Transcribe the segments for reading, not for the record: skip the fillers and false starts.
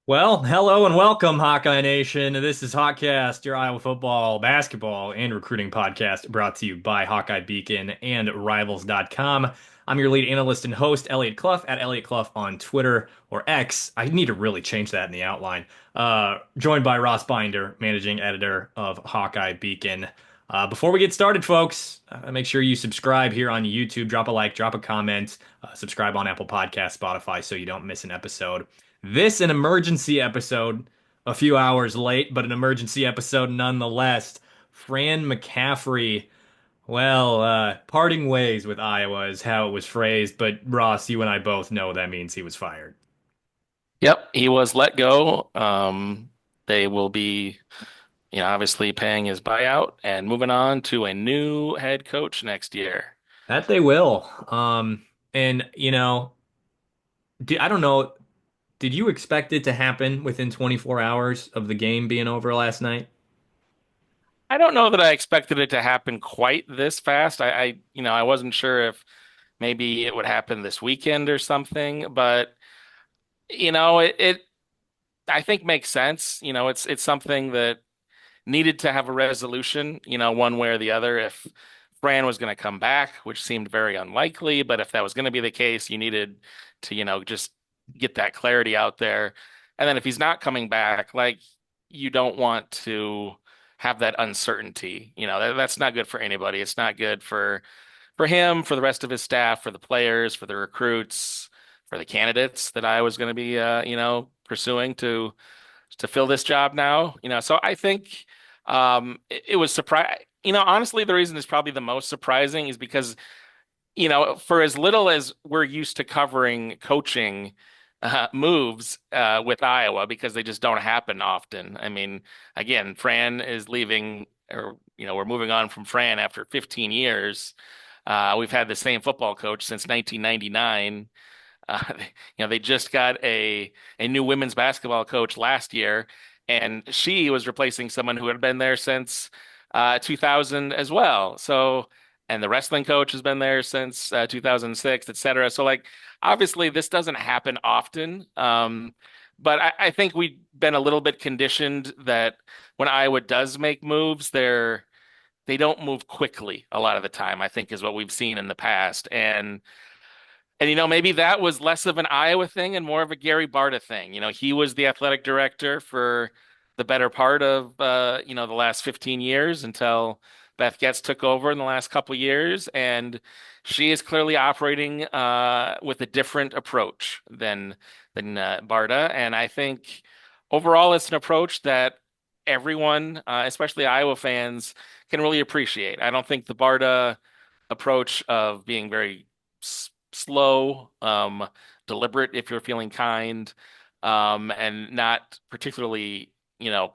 Well, hello and welcome, Hawkeye Nation. This is HawkCast, your Iowa football, basketball, and recruiting podcast brought to you by Hawkeye Beacon and Rivals.com. I'm your lead analyst and host, Elliot Clough, at Elliot Clough on Twitter or X. I need to really change that in the outline. Joined by Ross Binder, managing editor of Hawkeye Beacon. Before we get started, folks, make sure you subscribe here on YouTube. Drop a like, drop a comment, subscribe on Apple Podcasts, Spotify, so you don't miss an episode. This an emergency episode, a few hours late, but an emergency episode nonetheless. Fran McCaffery, parting ways with Iowa is how it was phrased, but Ross, you and I both know that means he was fired. Yep, he was let go. They will be, obviously paying his buyout and moving on to a new head coach next year. That they will. And I don't know, did you expect it to happen within 24 hours of the game being over last night? I don't know that I expected it to happen quite this fast. I wasn't sure if maybe it would happen this weekend or something, but it I think makes sense. It's something that needed to have a resolution, one way or the other. If Fran was going to come back, which seemed very unlikely, but if that was going to be the case, you needed to, just get that clarity out there. And then if he's not coming back, like you don't want to have that uncertainty. That's not good for anybody. It's not good for him, for the rest of his staff, for the players, for the recruits, for the candidates that I was going to be pursuing to fill this job now. So I think it was surprise. Honestly, the reason is probably the most surprising is because, for as little as we're used to covering coaching moves with Iowa, because they just don't happen often. I mean, again, Fran is leaving, or, we're moving on from Fran after 15 years. We've had the same football coach since 1999. They just got a new women's basketball coach last year, and she was replacing someone who had been there since 2000 as well. So, and the wrestling coach has been there since 2006, et cetera. So, like, obviously, this doesn't happen often. But I think we've been a little bit conditioned that when Iowa does make moves, they don't move quickly a lot of the time, I think is what we've seen in the past. And maybe that was less of an Iowa thing and more of a Gary Barta thing. He was the athletic director for the better part of the last 15 years until Beth Goetz took over in the last couple of years, and she is clearly operating with a different approach than Barta. And I think overall, it's an approach that everyone, especially Iowa fans, can really appreciate. I don't think the Barta approach of being very slow, deliberate if you're feeling kind, and not particularly,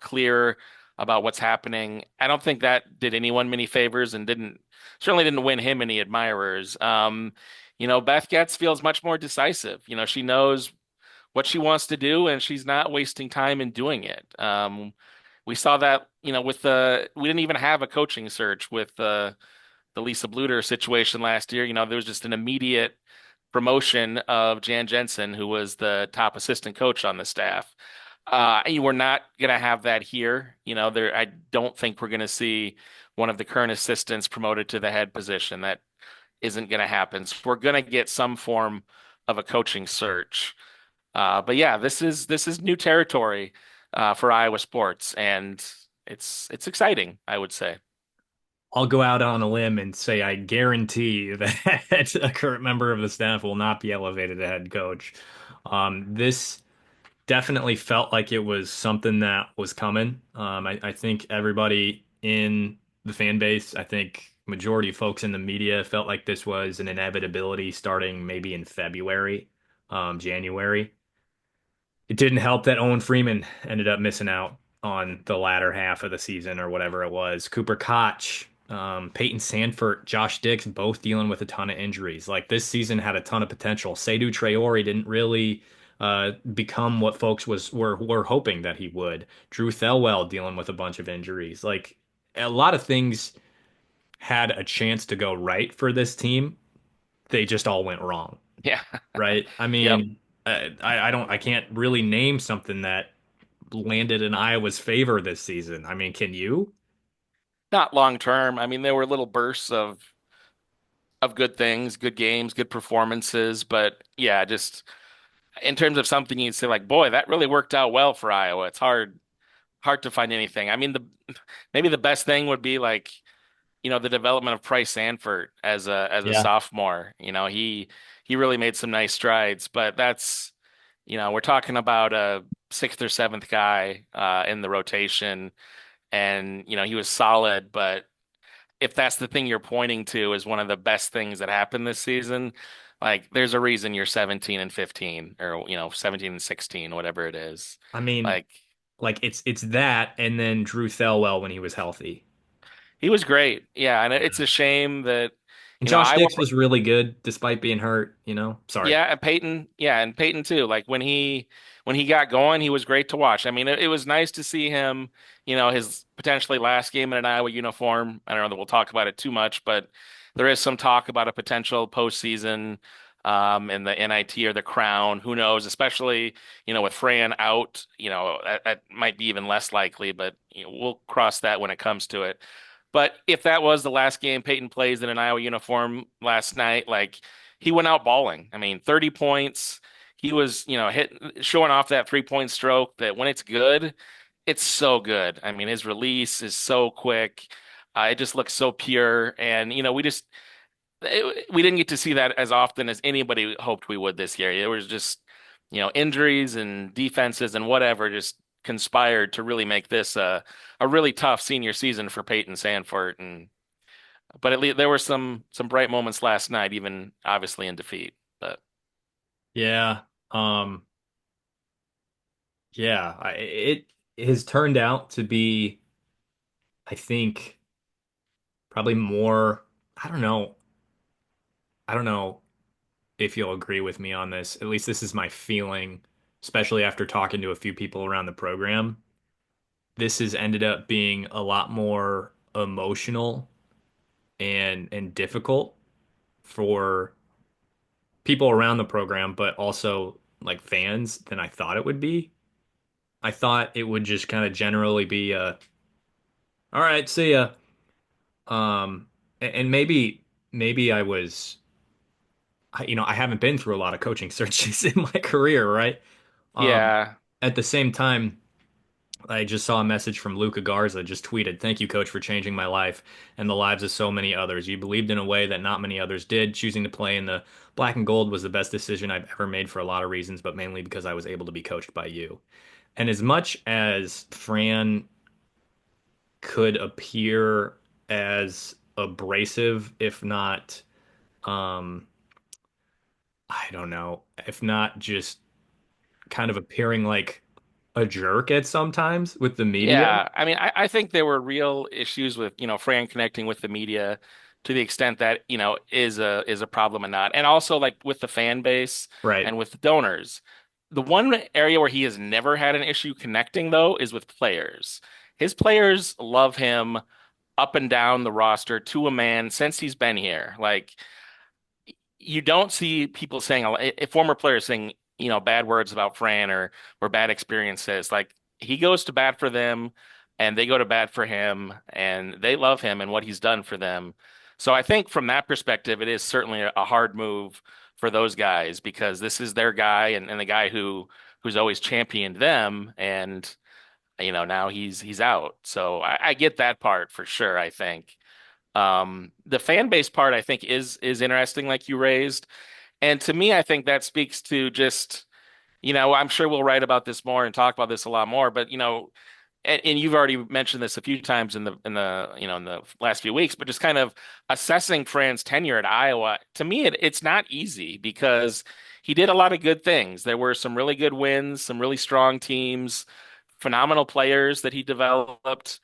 clear about what's happening. I don't think that did anyone many favors and didn't certainly didn't win him any admirers. Beth Goetz feels much more decisive. She knows what she wants to do and she's not wasting time in doing it. We saw that, we didn't even have a coaching search with the Lisa Bluter situation last year. There was just an immediate promotion of Jan Jensen, who was the top assistant coach on the staff. You were not going to have that here. I don't think we're going to see one of the current assistants promoted to the head position. That isn't going to happen. So we're going to get some form of a coaching search. But yeah, this is new territory for Iowa sports, and it's exciting, I would say. I'll go out on a limb and say I guarantee that a current member of the staff will not be elevated to head coach. This definitely felt like it was something that was coming. I think everybody in the fan base, I think majority of folks in the media felt like this was an inevitability starting maybe in February, January. It didn't help that Owen Freeman ended up missing out on the latter half of the season or whatever it was. Cooper Koch, Peyton Sanford, Josh Dix, both dealing with a ton of injuries. Like this season had a ton of potential. Seydou Traore didn't really become what folks were hoping that he would. Drew Thelwell dealing with a bunch of injuries. Like a lot of things had a chance to go right for this team. They just all went wrong, Yeah. right? I Yep. mean. I can't really name something that landed in Iowa's favor this season. I mean, can you? Not long term. I mean, there were little bursts of good things, good games, good performances, but yeah, just in terms of something you'd say like, boy, that really worked out well for Iowa. It's hard to find anything. I mean, the maybe the best thing would be like, the development of Price Sanford as a Yeah. sophomore. He really made some nice strides, but we're talking about a sixth or seventh guy in the rotation, and he was solid, but if that's the thing you're pointing to as one of the best things that happened this season, like there's a reason you're 17 and 15 or 17 and 16, whatever it is. I mean, Like like it's that, and then Drew Thelwell when he was healthy, he was great. Yeah, and it's a shame that and Josh Iowa. Dix was really good despite being hurt. Sorry. And Peyton too. Like when he got going, he was great to watch. I mean, it was nice to see him, his potentially last game in an Iowa uniform. I don't know that we'll talk about it too much, but there is some talk about a potential postseason in the NIT or the Crown. Who knows? Especially, with Fran out, that might be even less likely, but we'll cross that when it comes to it. But if that was the last game Peyton plays in an Iowa uniform last night, like he went out balling. I mean, 30 points. He was, showing off that 3-point stroke that when it's good, it's so good. I mean, his release is so quick. It just looks so pure. And, we didn't get to see that as often as anybody hoped we would this year. There was just, injuries and defenses and whatever just conspired to really make this a really tough senior season for Peyton Sandfort. But at least there were some bright moments last night, even obviously in defeat. But Yeah. Yeah. It has turned out to be, I think, probably more. I don't know. I don't know if you'll agree with me on this. At least this is my feeling, especially after talking to a few people around the program. This has ended up being a lot more emotional and difficult for people around the program, but also like fans than I thought it would be. I thought it would just kind of generally be all right, see ya. And maybe I was I haven't been through a lot of coaching searches in my career, right? Um, yeah, at the same time, I just saw a message from Luca Garza just tweeted, "Thank you, coach, for changing my life and the lives of so many others. You believed in a way that not many others did. Choosing to play in the black and gold was the best decision I've ever made for a lot of reasons, but mainly because I was able to be coached by you." And as much as Fran could appear as abrasive, if not, um, I don't know, if not just kind of appearing like a jerk at sometimes with the media. yeah. I mean, I think there were real issues with Fran connecting with the media to the extent that is a problem and not, and also like with the fan base Right. and with the donors. The one area where he has never had an issue connecting though is with players. His players love him up and down the roster to a man since he's been here. Like you don't see people saying former players saying bad words about Fran or bad experiences. Like he goes to bat for them, and they go to bat for him, and they love him and what he's done for them. So I think from that perspective, it is certainly a hard move for those guys because this is their guy and the guy who's always championed them, and now he's out. So I get that part for sure. I think. The fan base part, I think, is interesting, like you raised. And to me, I think that speaks to just, I'm sure we'll write about this more and talk about this a lot more, but and you've already mentioned this a few times in the last few weeks, but just kind of assessing Fran's tenure at Iowa, to me, it's not easy because he did a lot of good things. There were some really good wins, some really strong teams, phenomenal players that he developed.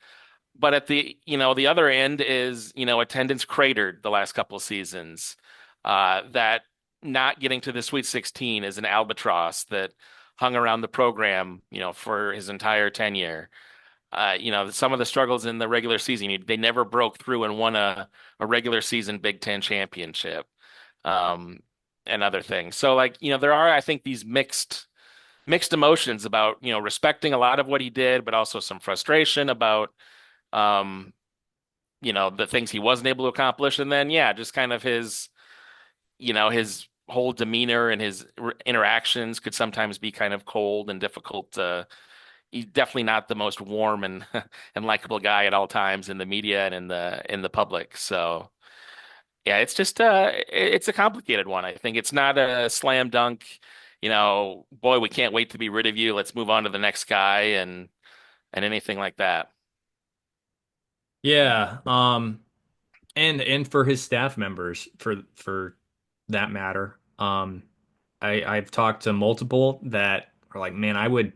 But at the other end is, attendance cratered the last couple of seasons. That not getting to the Sweet 16 is an albatross that hung around the program, for his entire tenure. Some of the struggles in the regular season, they never broke through and won a regular season Big Ten championship. Um, and other things. So like, there are, I think, these mixed emotions about, respecting a lot of what he did, but also some frustration about um, the things he wasn't able to accomplish. And then yeah, just kind of his whole demeanor and his interactions could sometimes be kind of cold and difficult. He's definitely not the most warm and and likable guy at all times in the media and in the public. So yeah, it's just it's a complicated one. I think it's not a slam dunk, boy, we can't wait to be rid of you. Let's move on to the next guy and anything like that. Yeah. And for his staff members, for that matter. I've talked to multiple that are like, man, I would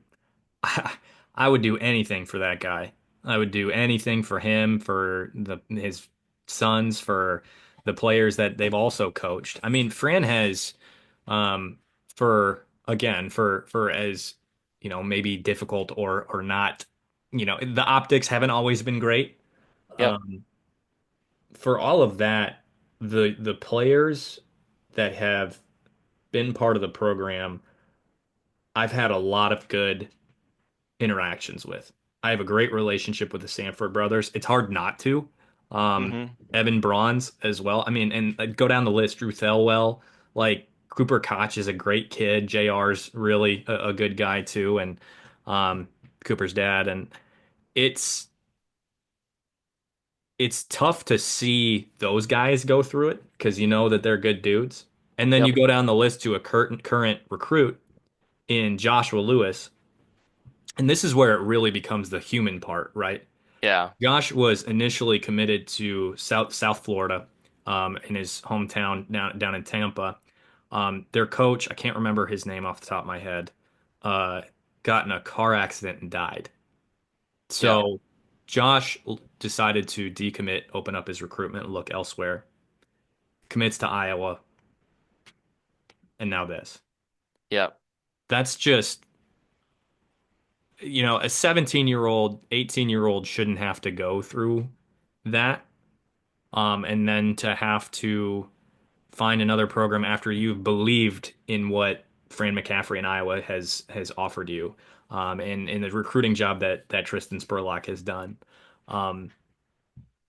do anything for that guy. I would do anything for him, for his sons, for the players that they've also coached. I mean, Fran has, um, for again, for as maybe difficult or not, the optics haven't always been great. Yep. Um, for all of that, the players that have been part of the program, I've had a lot of good interactions with. I have a great relationship with the Sanford brothers. It's hard not to. Um, Hmm. Evan Bronze as well. I mean, and go down the list, Drew Thelwell, like Cooper Koch is a great kid. JR's really a good guy too, and um, Cooper's dad. And it's it's tough to see those guys go through it because you know that they're good dudes. And then you Yep. go down the list to a current recruit in Joshua Lewis, and this is where it really becomes the human part, right? Yeah. Josh was initially committed to South Florida, in his hometown down in Tampa. Their coach, I can't remember his name off the top of my head, uh, got in a car accident and died. Yeah. So Josh decided to decommit, open up his recruitment, and look elsewhere. Commits to Iowa, and now this. Yep. That's just, a 17-year-old, 18-year-old shouldn't have to go through that. And then to have to find another program after you've believed in what Fran McCaffery in Iowa has offered you, and in the recruiting job that Tristan Spurlock has done. Um,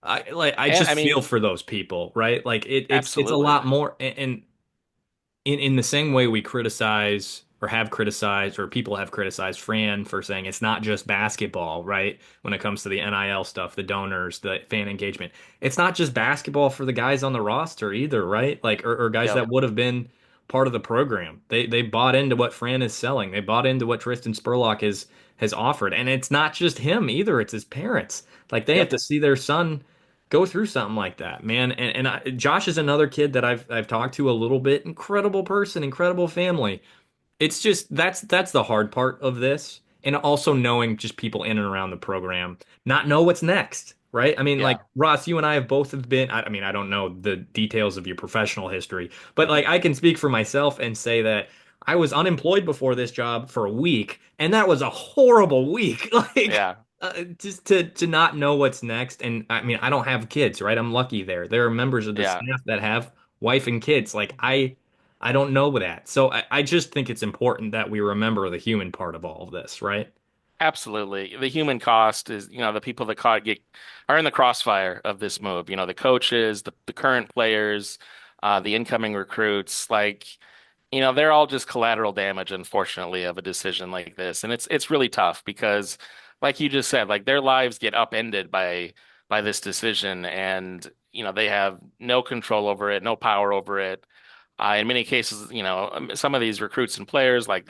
I And just I feel mean, for those people, right? Like it's a absolutely. lot more, and in the same way we criticize or have criticized or people have criticized Fran for saying it's not just basketball, right? When it comes to the NIL stuff, the donors, the fan engagement, it's not just basketball for the guys on the roster either, right? Like or guys Yep. that would have been part of the program. They bought into what Fran is selling. They bought into what Tristan Spurlock has offered, and it's not just him either. It's his parents. Like they have Yep. to see their son go through something like that, man. Josh is another kid that I've talked to a little bit. Incredible person, incredible family. It's just that's the hard part of this, and also knowing just people in and around the program, not know what's next, right? I mean, like Yeah. Ross, you and I have both have been. I mean, I don't know the details of your professional history, but like I can speak for myself and say that I was unemployed before this job for a week, and that was a horrible week. Like Yeah. just to not know what's next, and I mean, I don't have kids, right? I'm lucky there. There are members of the Yeah. staff that have wife and kids. Like I don't know that. So I just think it's important that we remember the human part of all of this, right? Absolutely. The human cost is, the people that are in the crossfire of this move. The coaches, the current players, the incoming recruits, like, they're all just collateral damage, unfortunately, of a decision like this. And it's really tough because, like you just said, like their lives get upended by this decision, and they have no control over it, no power over it. In many cases, some of these recruits and players, like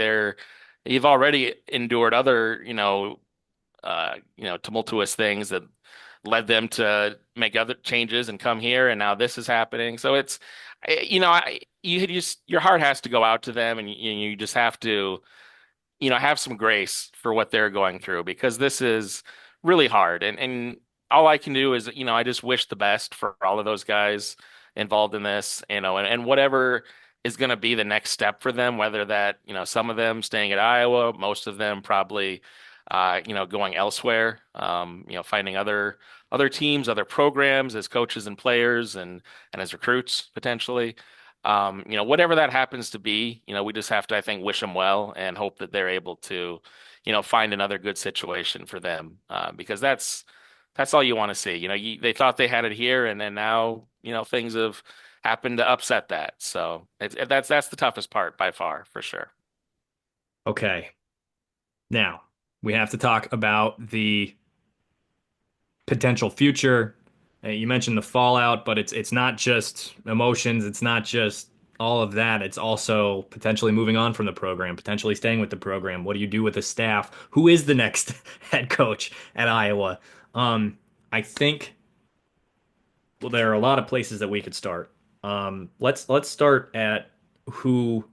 you've already endured other, tumultuous things that led them to make other changes and come here, and now this is happening. So your heart has to go out to them, and you just have to, have some grace for what they're going through because this is really hard. And all I can do is, I just wish the best for all of those guys involved in this, and whatever is going to be the next step for them, whether that, some of them staying at Iowa, most of them probably, going elsewhere, finding other teams, other programs as coaches and players and as recruits potentially. Whatever that happens to be, we just have to, I think, wish them well and hope that they're able to, find another good situation for them. Because that's all you want to see. They thought they had it here, and then now, things have happened to upset that. So that's the toughest part by far, for sure. Okay. Now, we have to talk about the potential future. You mentioned the fallout, but it's not just emotions, it's not just all of that. It's also potentially moving on from the program, potentially staying with the program. What do you do with the staff? Who is the next head coach at Iowa? I think well, there are a lot of places that we could start. Let's start at who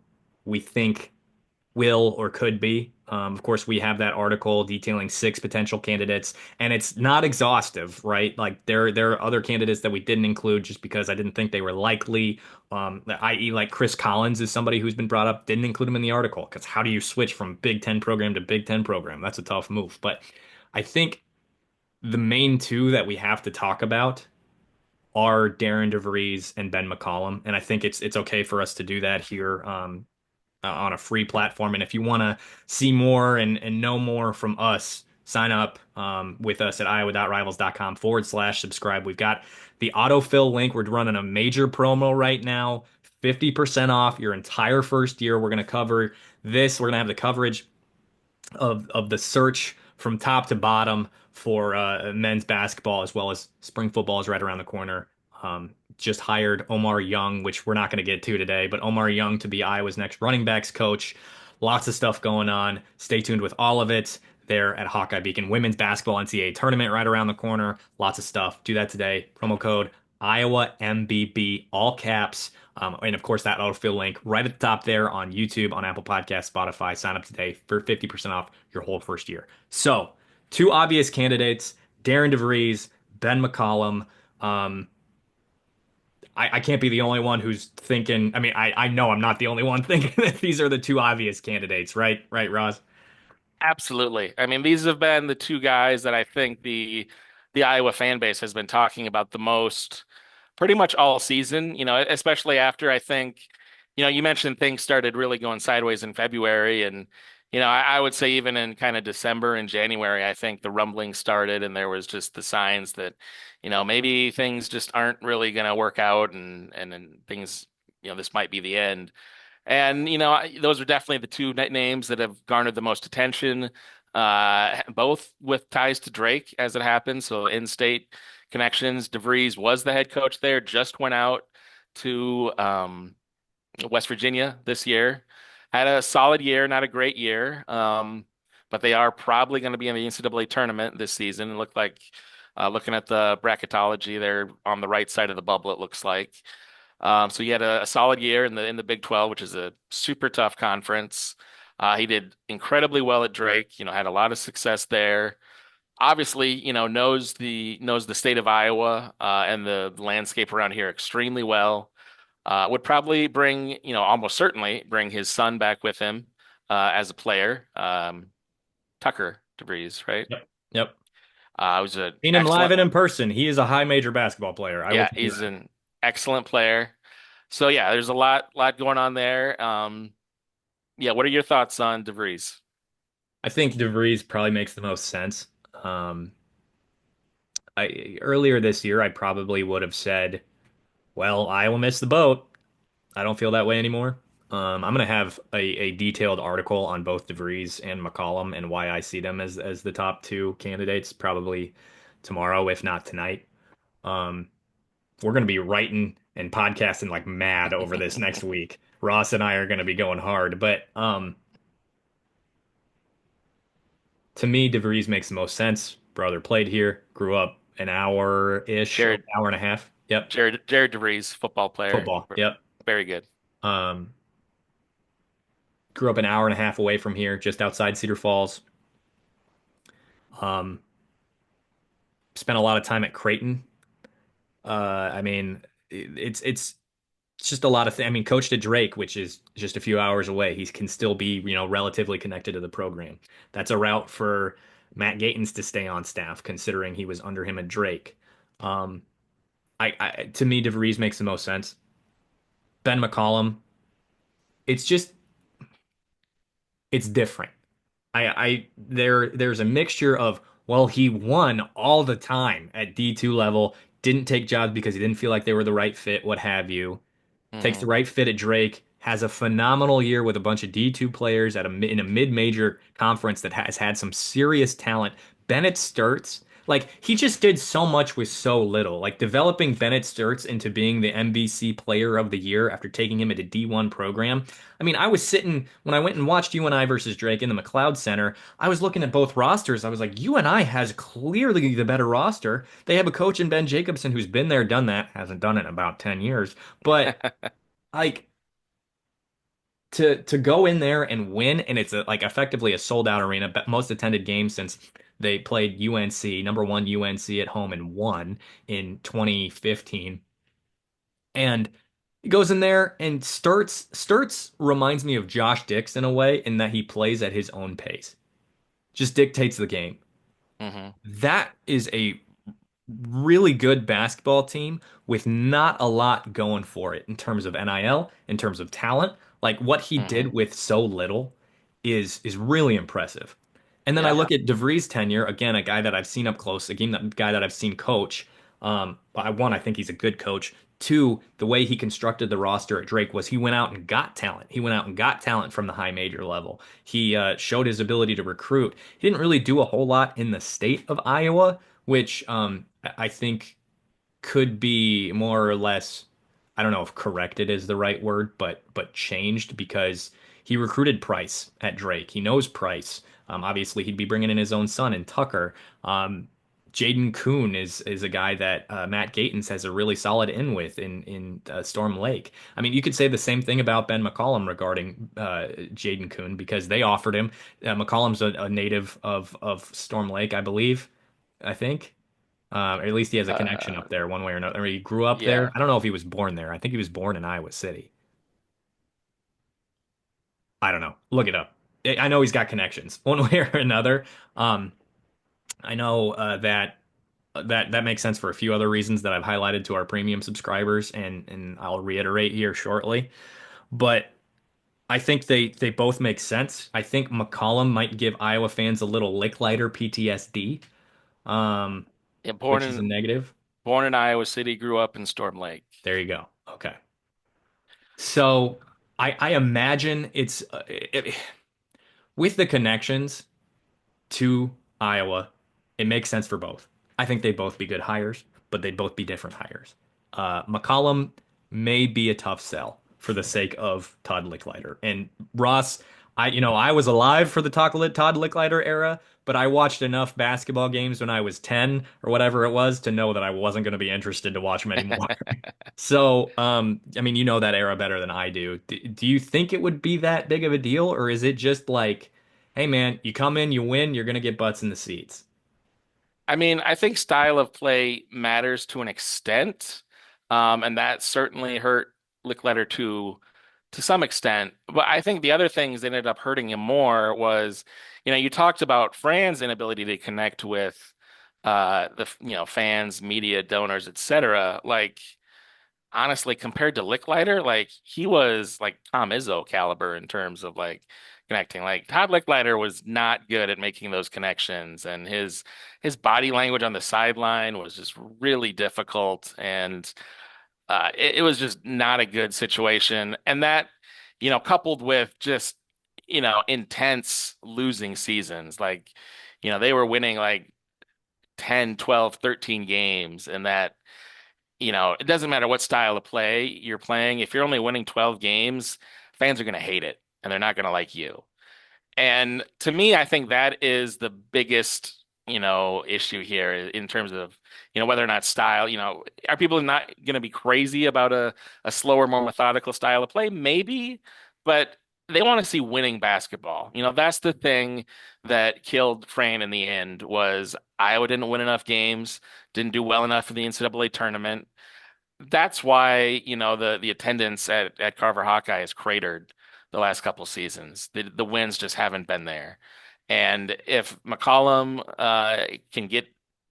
we think will or could be. Of course, we have that article detailing six potential candidates, and it's not exhaustive, right? Like there are other candidates that we didn't include just because I didn't think they were likely. I.e., like Chris Collins is somebody who's been brought up, didn't include him in the article because how do you switch from Big Ten program to Big Ten program? That's a tough move. But I think the main two that we have to talk about are Darren DeVries and Ben McCollum, and I think it's okay for us to do that here. On a free platform. And if you want to see more and know more from us, sign up with us at iowa.rivals.com/subscribe. We've got the autofill link. We're running a major promo right now, 50% off your entire first year. We're going to cover this. We're going to have the coverage of the search from top to bottom for men's basketball as well as spring football is right around the corner. Just hired Omar Young, which we're not going to get to today, but Omar Young to be Iowa's next running backs coach. Lots of stuff going on. Stay tuned with all of it there at Hawkeye Beacon. Women's basketball NCAA tournament right around the corner. Lots of stuff. Do that today. Promo code Iowa MBB, all caps. And of course, that autofill link right at the top there on YouTube, on Apple Podcasts, Spotify. Sign up today for 50% off your whole first year. So, two obvious candidates Darren DeVries, Ben McCollum. Um, I can't be the only one who's thinking. I mean, I know I'm not the only one thinking that these are the two obvious candidates, right? Right, Ross? Absolutely. I mean, these have been the two guys that I think the Iowa fan base has been talking about the most pretty much all season, especially after I think, you mentioned things started really going sideways in February and I would say even in kind of December and January, I think the rumbling started and there was just the signs that, maybe things just aren't really going to work out and things, this might be the end. And those are definitely the two names that have garnered the most attention, both with ties to Drake as it happens. So in-state connections. DeVries was the head coach there, just went out to West Virginia this year. Had a solid year, not a great year, but they are probably going to be in the NCAA tournament this season. It looked like, looking at the bracketology, they're on the right side of the bubble, it looks like. So he had a solid year in the Big 12, which is a super tough conference. He did incredibly well at Drake, had a lot of success there. Obviously, knows the state of Iowa and the landscape around here extremely well. Would probably bring, almost certainly bring his son back with him as a player. Tucker DeVries, right? Yep. Yep. Was an Seen him live excellent, and in person. He is a high major basketball player. I will yeah, tell you he's that. an excellent player. So yeah, there's a lot going on there. Yeah, what are your thoughts on DeVries? I think DeVries probably makes the most sense. Um, earlier this year, I probably would have said, "Well, Iowa missed the boat." I don't feel that way anymore. I'm gonna have a detailed article on both DeVries and McCollum and why I see them as the top two candidates probably tomorrow, if not tonight. Um, we're gonna be writing and podcasting like mad over this next week. Ross and I are gonna be going hard, but to me, DeVries makes the most sense. Brother played here, grew up an hour-ish, Jared hour and a half. Yep, Jared DeVries, football player, football. Yep. very good. Um, grew up an hour and a half away from here, just outside Cedar Falls. Um, spent a lot of time at Creighton. I mean, it's just a lot of things. I mean, coached at Drake, which is just a few hours away. He can still be, relatively connected to the program. That's a route for Matt Gatens to stay on staff, considering he was under him at Drake. Um, to me, DeVries makes the most sense. Ben McCollum, it's just it's different. There's a mixture of, well, he won all the time at D2 level, didn't take jobs because he didn't feel like they were the right fit, what have you. Takes the Hmm. right fit at Drake, has a phenomenal year with a bunch of D2 players in a mid-major conference that has had some serious talent. Bennett Sturts, like he just did so much with so little. Like developing Bennett Sturts into being the MVC player of the year after taking him into D1 program. I mean, I was sitting when I went and watched UNI versus Drake in the McLeod Center. I was looking at both rosters. I was like, UNI has clearly the better roster. They have a coach in Ben Jacobson who's been there, done that, hasn't done it in about 10 years. But like to go in there and win, and it's like effectively a sold out arena, but most attended game since they played UNC, number one UNC at home and won in 2015. And he goes in there and Sturts reminds me of Josh Dix in a way in that he plays at his own pace, just dictates the game. Hmm. That is a really good basketball team with not a lot going for it in terms of NIL, in terms of talent. Like what he Hmm. did with so little is really impressive. And then I Yeah. look at DeVries' tenure, again, a guy that I've seen up close, guy that I've seen coach. I think he's a good coach. Two, the way he constructed the roster at Drake was he went out and got talent. He went out and got talent from the high major level. He showed his ability to recruit. He didn't really do a whole lot in the state of Iowa, which I think could be more or less, I don't know if corrected is the right word, but changed because he recruited Price at Drake. He knows Price. Obviously, he'd be bringing in his own son and Tucker. Jaden Kuhn is a guy that Matt Gatens has a really solid in with in Storm Lake. I mean, you could say the same thing about Ben McCollum regarding Jaden Kuhn because they offered him. McCollum's a native of Storm Lake, I believe. I think. Or at least he has a connection Uh, up there one way or another. Or he grew up there. yeah. I don't know if he was born there. I think he was born in Iowa City. I don't know. Look it up. I know he's got connections one way or another. Um, I know that makes sense for a few other reasons that I've highlighted to our premium subscribers, and I'll reiterate here shortly. But I think they both make sense. I think McCollum might give Iowa fans a little lick lighter PTSD, um, Yeah, which is a negative. born in Iowa City, grew up in Storm Lake. There you go. Okay. So I imagine with the connections to Iowa, it makes sense for both. I think they'd both be good hires, but they'd both be different hires. McCollum may be a tough sell for the sake of Todd Licklider. And Ross, I was alive for the Todd Licklider era, but I watched enough basketball games when I was 10 or whatever it was to know that I wasn't going to be interested to watch them anymore. So, I mean, you know that era better than I do. Do you think it would be that big of a deal, or is it just like, hey man, you come in, you win, you're gonna get butts in the seats? I mean, I think style of play matters to an extent, and that certainly hurt Lickletter to some extent. But I think the other things that ended up hurting him more was, you talked about Fran's inability to connect with fans, media, donors, etc. Like honestly, compared to Licklider, like he was like Tom Izzo caliber in terms of like connecting. Like Todd Licklider was not good at making those connections, and his body language on the sideline was just really difficult, and it was just not a good situation. And that, coupled with just intense losing seasons, like they were winning like 10, 12, 13 games, and that it doesn't matter what style of play you're playing. If you're only winning 12 games, fans are going to hate it and they're not going to like you. And to me, I think that is the biggest, issue here in terms of, whether or not style, are people not going to be crazy about a slower, more methodical style of play? Maybe, but they want to see winning basketball. That's the thing that killed Fran in the end was Iowa didn't win enough games, didn't do well enough in the NCAA tournament. That's why, the attendance at Carver Hawkeye has cratered the last couple seasons. The wins just haven't been there. And if McCollum can get,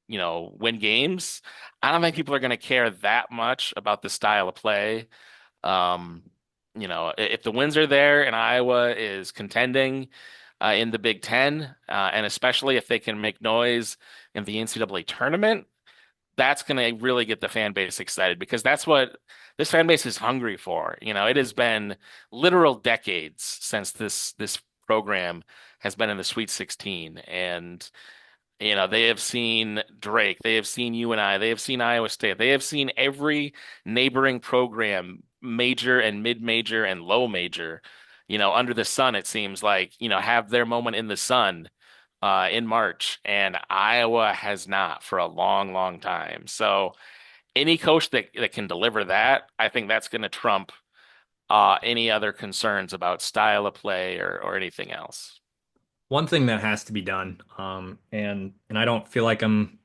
win games, I don't think people are going to care that much about the style of play. Um, if the wins are there and Iowa is contending in the Big Ten, and especially if they can make noise in the NCAA tournament, that's going to really get the fan base excited because that's what this fan base is hungry for. It has been literal decades since this program has been in the Sweet 16, and they have seen Drake, they have seen UNI, they have seen Iowa State, they have seen every neighboring program, major and mid-major and low major, under the sun, it seems like, have their moment in the sun in March, and Iowa has not for a long, long time. So any coach that can deliver that, I think that's going to trump any other concerns about style of play or anything else. One thing that has to be done, and I don't feel like I'm,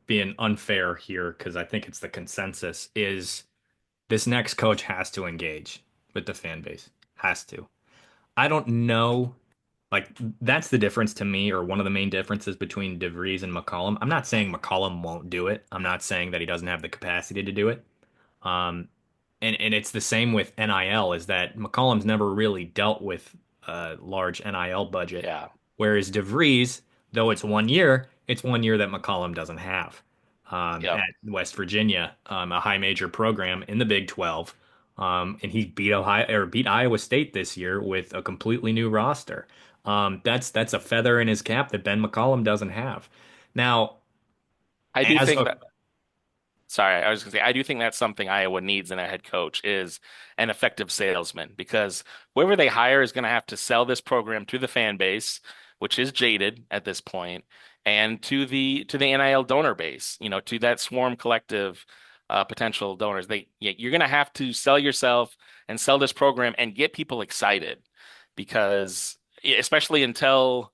being unfair here because I think it's the consensus, is this next coach has to engage with the fan base. Has to. I don't know. Like that's the difference to me, or one of the main differences between DeVries and McCollum. I'm not saying McCollum won't do it. I'm not saying that he doesn't have the capacity to do it. Um, and it's the same with NIL, is that McCollum's never really dealt with a large NIL budget, Yeah. whereas DeVries, though it's 1 year that McCollum doesn't have. Yep. At West Virginia, a high major program in the Big 12, and he beat Ohio or beat Iowa State this year with a completely new roster. That's a feather in his cap that Ben McCollum doesn't have. Now, I do as think a that Sorry, I was going to say, I do think that's something Iowa needs in a head coach is an effective salesman because whoever they hire is going to have to sell this program to the fan base, which is jaded at this point, and to the NIL donor base, to that swarm collective potential donors. You're going to have to sell yourself and sell this program and get people excited because especially until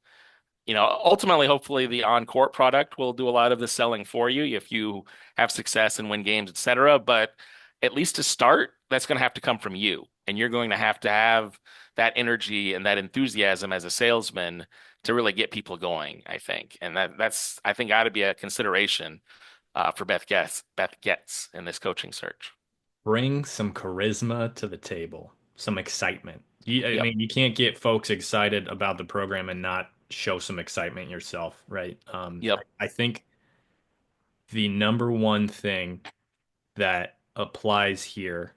ultimately, hopefully, the on-court product will do a lot of the selling for you if you have success and win games, etc. But at least to start, that's going to have to come from you, and you're going to have that energy and that enthusiasm as a salesman to really get people going, I think, and that's I think got to be a consideration for Beth Goetz in this coaching search. bring some charisma to the table, some excitement. I Yep, mean, you can't get folks excited about the program and not show some excitement yourself, right? yep, I think the number one thing that applies here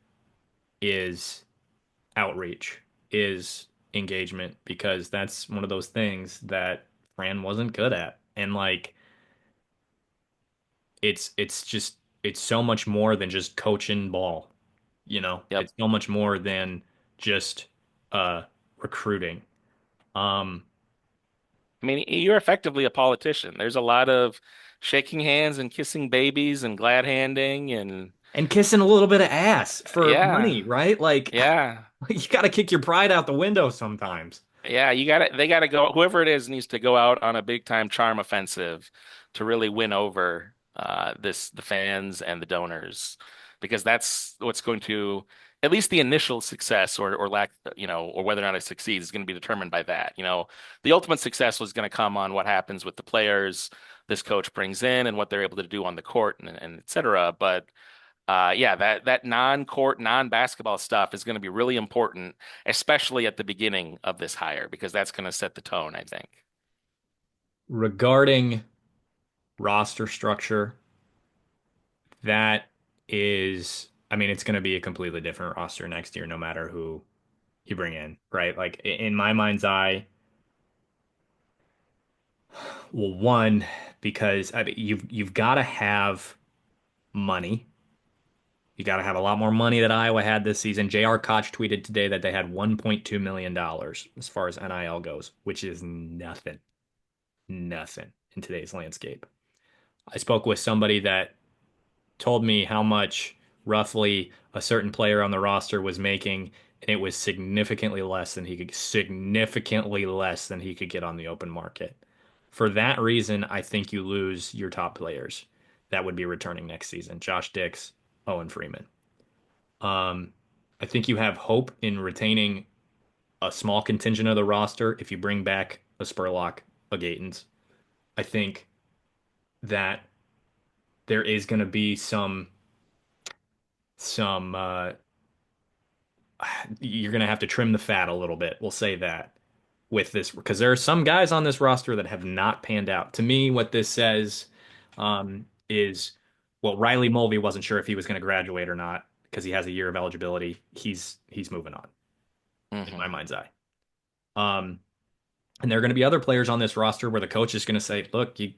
is outreach, is engagement, because that's one of those things that Fran wasn't good at. And like it's so much more than just coaching ball, yep. It's so much more than just uh recruiting. Um I mean, you're effectively a politician. There's a lot of shaking hands and kissing babies and glad handing and and kissing a little bit of ass for yeah, money, right? Like yeah. you got to kick your pride out the window sometimes. Yeah, they got to go. Whoever it is needs to go out on a big time charm offensive to really win over the fans and the donors, because that's what's going to at least the initial success or lack, or whether or not it succeeds is going to be determined by that. The ultimate success was going to come on what happens with the players this coach brings in and what they're able to do on the court and et cetera. But yeah, that non-court, non-basketball stuff is going to be really important, especially at the beginning of this hire, because that's going to set the tone, I think. Regarding roster structure, that is, I mean, it's going to be a completely different roster next year, no matter who you bring in, right? Like in my mind's eye, well, one, because I mean, you've got to have money. You got to have a lot more money that Iowa had this season. J.R. Koch tweeted today that they had $1.2 million as far as NIL goes, which is nothing, nothing in today's landscape. I spoke with somebody that told me how much roughly a certain player on the roster was making, and it was significantly less than he could get on the open market. For that reason, I think you lose your top players that would be returning next season. Josh Dix, Owen Freeman. Um, I think you have hope in retaining a small contingent of the roster if you bring back a Spurlock, a Gatens. I think that there is going to be some some you're going to have to trim the fat a little bit. We'll say that with this because there are some guys on this roster that have not panned out. To me, what this says is, well, Riley Mulvey wasn't sure if he was going to graduate or not because he has a year of eligibility. He's moving on in my Hmm. mind's eye. Um, and there are going to be other players on this roster where the coach is going to say, "Look, you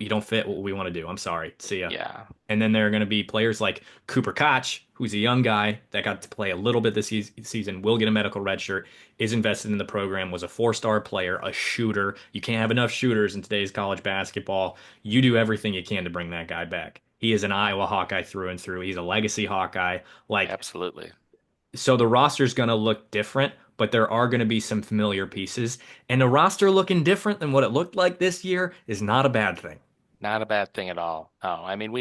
don't fit what we want to do. I'm sorry. See ya." Yeah, And then there are going to be players like Cooper Koch, who's a young guy that got to play a little bit this season, will get a medical red shirt, is invested in the program, was a four-star player, a shooter. You can't have enough shooters in today's college basketball. You do everything you can to bring that guy back. He is an Iowa Hawkeye through and through. He's a legacy Hawkeye. Like, absolutely. so the roster's going to look different, but there are going to be some familiar pieces. And the roster looking different than what it looked like this year is not a bad thing. Not a bad thing at all. No, I mean,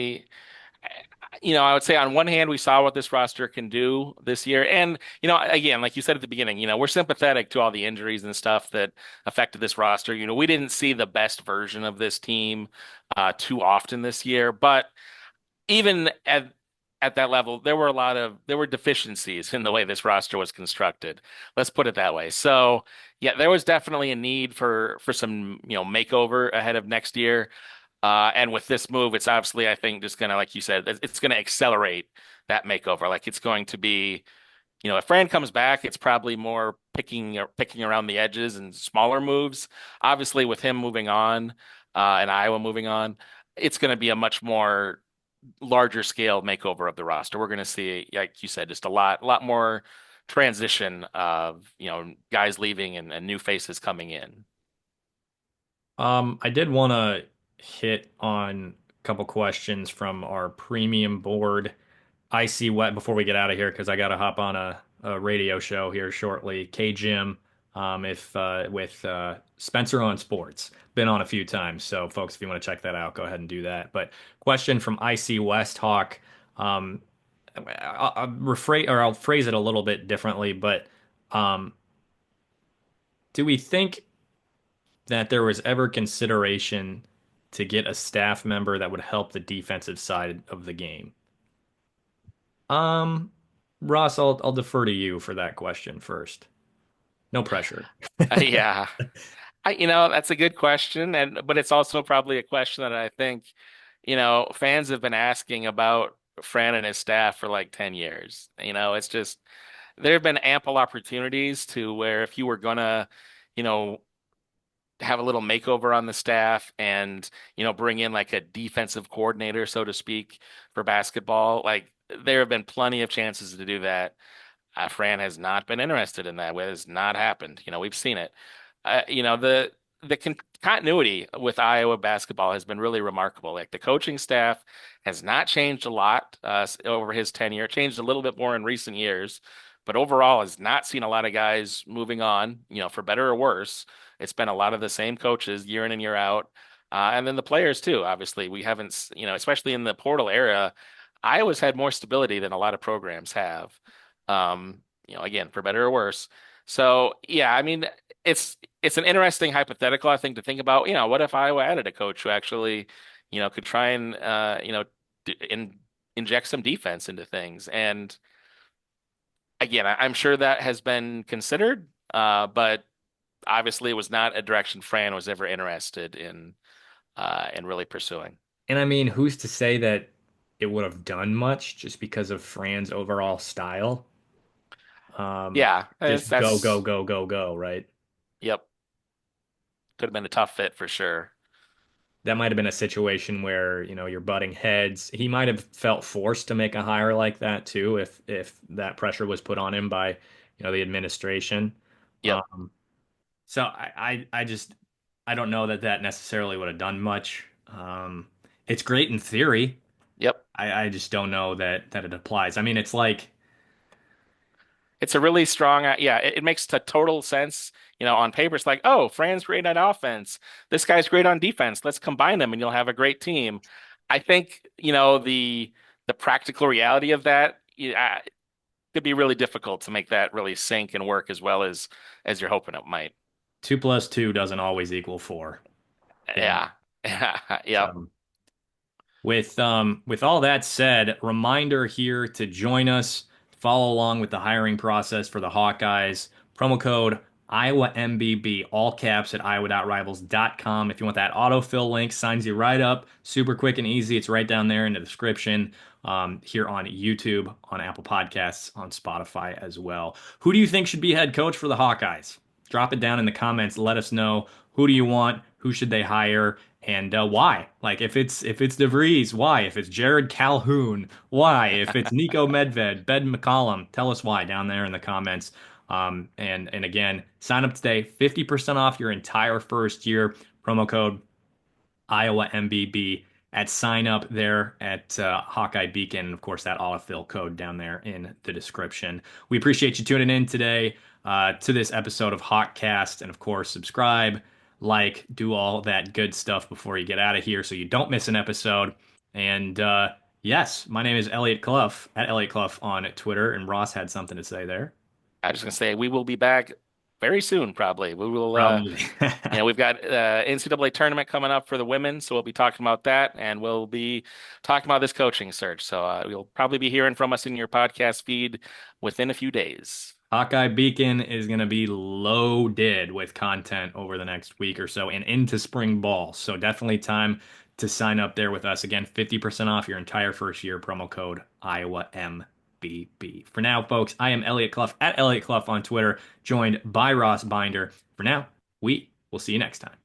I would say on one hand, we saw what this roster can do this year. And, again, like you said at the beginning, we're sympathetic to all the injuries and stuff that affected this roster. We didn't see the best version of this team too often this year, but even at that level, there were deficiencies in the way this roster was constructed. Let's put it that way. So yeah, there was definitely a need for some, makeover ahead of next year. And with this move, it's obviously, I think, just gonna, like you said, it's gonna accelerate that makeover. Like it's going to be, if Fran comes back, it's probably more picking around the edges and smaller moves. Obviously, with him moving on, and Iowa moving on, it's going to be a much more larger scale makeover of the roster. We're going to see, like you said, just a lot more transition of, guys leaving and new faces coming in. I did want to hit on a couple questions from our premium board. I see what before we get out of here because I got to hop on a radio show here shortly. K Jim, if with Spencer on Sports, been on a few times. So, folks, if you want to check that out, go ahead and do that. But question from IC West Hawk. Um, I'll phrase it a little bit differently, but um, do we think that there was ever consideration to get a staff member that would help the defensive side of the game? Um, Ross, I'll defer to you for that question first. No pressure. Yeah, that's a good question, but it's also probably a question that I think, fans have been asking about Fran and his staff for like 10 years. It's just there have been ample opportunities to where if you were gonna, you know, have a little makeover on the staff and, bring in like a defensive coordinator, so to speak, for basketball, like there have been plenty of chances to do that. Fran has not been interested in that. It has not happened. We've seen it. The continuity with Iowa basketball has been really remarkable. Like the coaching staff has not changed a lot over his tenure. Changed a little bit more in recent years, but overall has not seen a lot of guys moving on. For better or worse, it's been a lot of the same coaches year in and year out. And then the players too. Obviously, we haven't, especially in the portal era, Iowa's had more stability than a lot of programs have. Again, for better or worse. So yeah, I mean, it's an interesting hypothetical, I think, to think about. What if Iowa added a coach who actually, could try and inject some defense into things? And again, I'm sure that has been considered, but obviously it was not a direction Fran was ever interested in really pursuing. And I mean, who's to say that it would have done much just because of Fran's overall style? Um, Yeah, just go, go, that's go, go, go, right? yep, could have been a tough fit for sure. That might have been a situation where, you're butting heads. He might have felt forced to make a hire like that too, if that pressure was put on him by, the administration. Yep, Um, so I just I don't know that that necessarily would have done much. It's great in theory. yep. I just don't know that it applies. I mean, it's like It's a really strong, yeah, it makes total sense. On paper, it's like, oh, Fran's great on offense. This guy's great on defense. Let's combine them and you'll have a great team. I think, the practical reality of that could be really difficult to make that really sync and work as well as you're hoping it might. 2 plus 2 doesn't always equal 4. And Yeah. Yeah. Yep. so With all that said, reminder here to join us, follow along with the hiring process for the Hawkeyes. Promo code Iowa MBB, all caps at iowa.rivals.com. If you want that autofill link, signs you right up. Super quick and easy. It's right down there in the description, here on YouTube, on Apple Podcasts, on Spotify as well. Who do you think should be head coach for the Hawkeyes? Drop it down in the comments. Let us know. Who do you want? Who should they hire? And why? Like if it's DeVries, why? If it's Jared Calhoun, why? If it's Nico Medved, Ben McCollum, tell us why down there in the comments. And again, sign up today, 50% off your entire first year. Promo code Iowa MBB at sign up there at Hawkeye Beacon. And of course, that autofill code down there in the description. We appreciate you tuning in today to this episode of HawkCast. And of course, subscribe, like, do all that good stuff before you get out of here so you don't miss an episode. And yes, my name is Elliot Clough at Elliot Clough on Twitter. And Ross had something to say there. I was just gonna say we will be back very soon, probably. We will Probably. we've got NCAA tournament coming up for the women, so we'll be talking about that, and we'll be talking about this coaching search. So you'll probably be hearing from us in your podcast feed within a few days. Hawkeye Beacon is going to be loaded with content over the next week or so and into spring ball. So definitely time to sign up there with us. Again, 50% off your entire first year. Promo code Iowa MBB. For now, folks, I am Elliot Clough at Elliot Clough on Twitter, joined by Ross Binder. For now, we will see you next time.